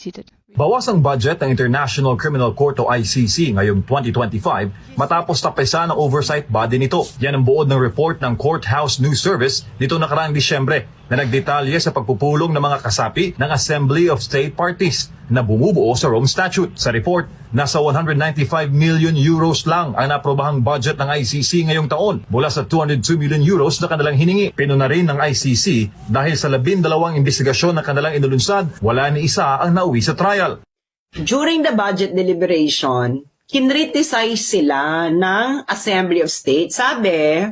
Seated. Bawas ang budget ng International Criminal Court o ICC ngayong 2025 matapos tapesan ang oversight body nito. Yan ang buod ng report ng Courthouse News Service nito nakaraang Disyembre na nagdetalye sa pagpupulong ng mga kasapi ng Assembly of State Parties na bumubuo sa Rome Statute. Sa report, nasa 195 million euros lang ang naprobahang budget ng ICC ngayong taon mula sa 202 million euros na kanilang hiningi. Pinuna rin ng ICC dahil sa 12 investigasyon na kanilang inulunsad, wala ni isa ang nauwi sa trial. During the budget deliberation, kinriticize sila ng Assembly of State. Sabi,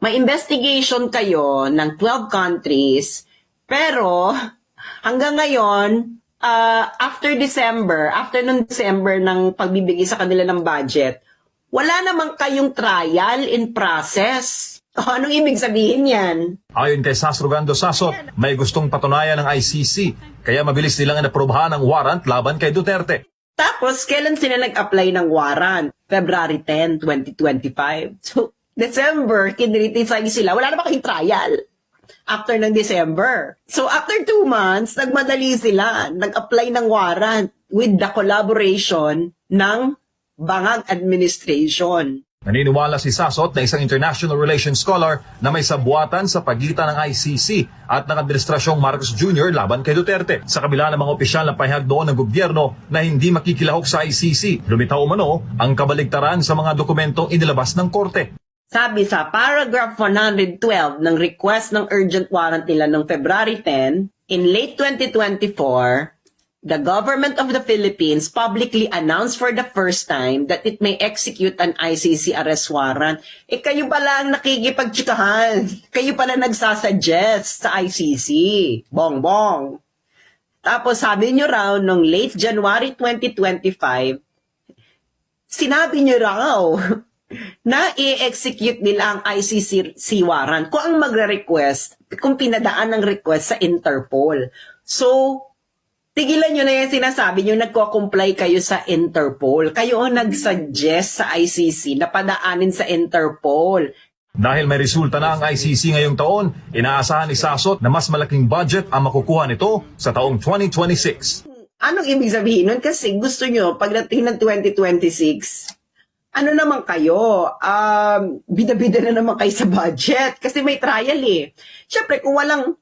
may investigation kayo ng 12 countries, pero hanggang ngayon, after nung December ng pagbibigay sa kanila ng budget, wala namang kayong trial in process. O, anong ibig sabihin yan? Ayon kay Sasrogando Sasot, may gustong patunayan ng ICC, kaya mabilis nilang naprobahan ang warrant laban kay Duterte. Tapos, kailan sila nag-apply ng warrant? February 10, 2025. So, December, kinriticize sila. Wala na ba kayong trial? After ng December. So, after 2 months, nagmadali sila. Nag-apply ng warrant with the collaboration ng Bangag Administration. Naniniwala si Sasot na isang international relations scholar na may sabuatan sa pagitan ng ICC at ng Administrasyong Marcos Jr. laban kay Duterte. Sa kabila ng mga opisyal na pahayag doon ng gobyerno na hindi makikilahok sa ICC, lumitaw umano ang kabaligtaran sa mga dokumentong inilabas ng korte. Sabi sa paragraph 112 ng request ng urgent warrant nila noong February 10, in late 2024, the government of the Philippines publicly announced for the first time that it may execute an ICC arrest warrant. Kayo pala ang nakikipagtsikahan. Kayo pala nagsasuggest sa ICC. Bongbong. Tapos sabi nyo raw, noong late January 2025, sinabi nyo raw na i-execute nila ang ICC warrant kung ang magre-request, kung pinadaan ng request sa Interpol. So, tigilan nyo na yung sinasabi nyo, nagko-comply kayo sa Interpol. Kayo ang nag-suggest sa ICC na padaanin sa Interpol. Dahil may resulta na ang ICC ngayong taon, inaasahan ni Sasot na mas malaking budget ang makukuha nito sa taong 2026. Anong ibig sabihin nun? Kasi gusto nyo, pagdating ng 2026, ano naman kayo? Bida-bida na naman kayo sa budget. Kasi may trial eh. Siyempre, kung walang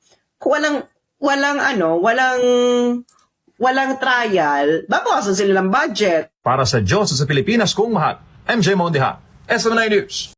trial, babawasan sila ng budget. Para sa Diyos sa Pilipinas kung mahal, MJ Mondeha, SMNI News.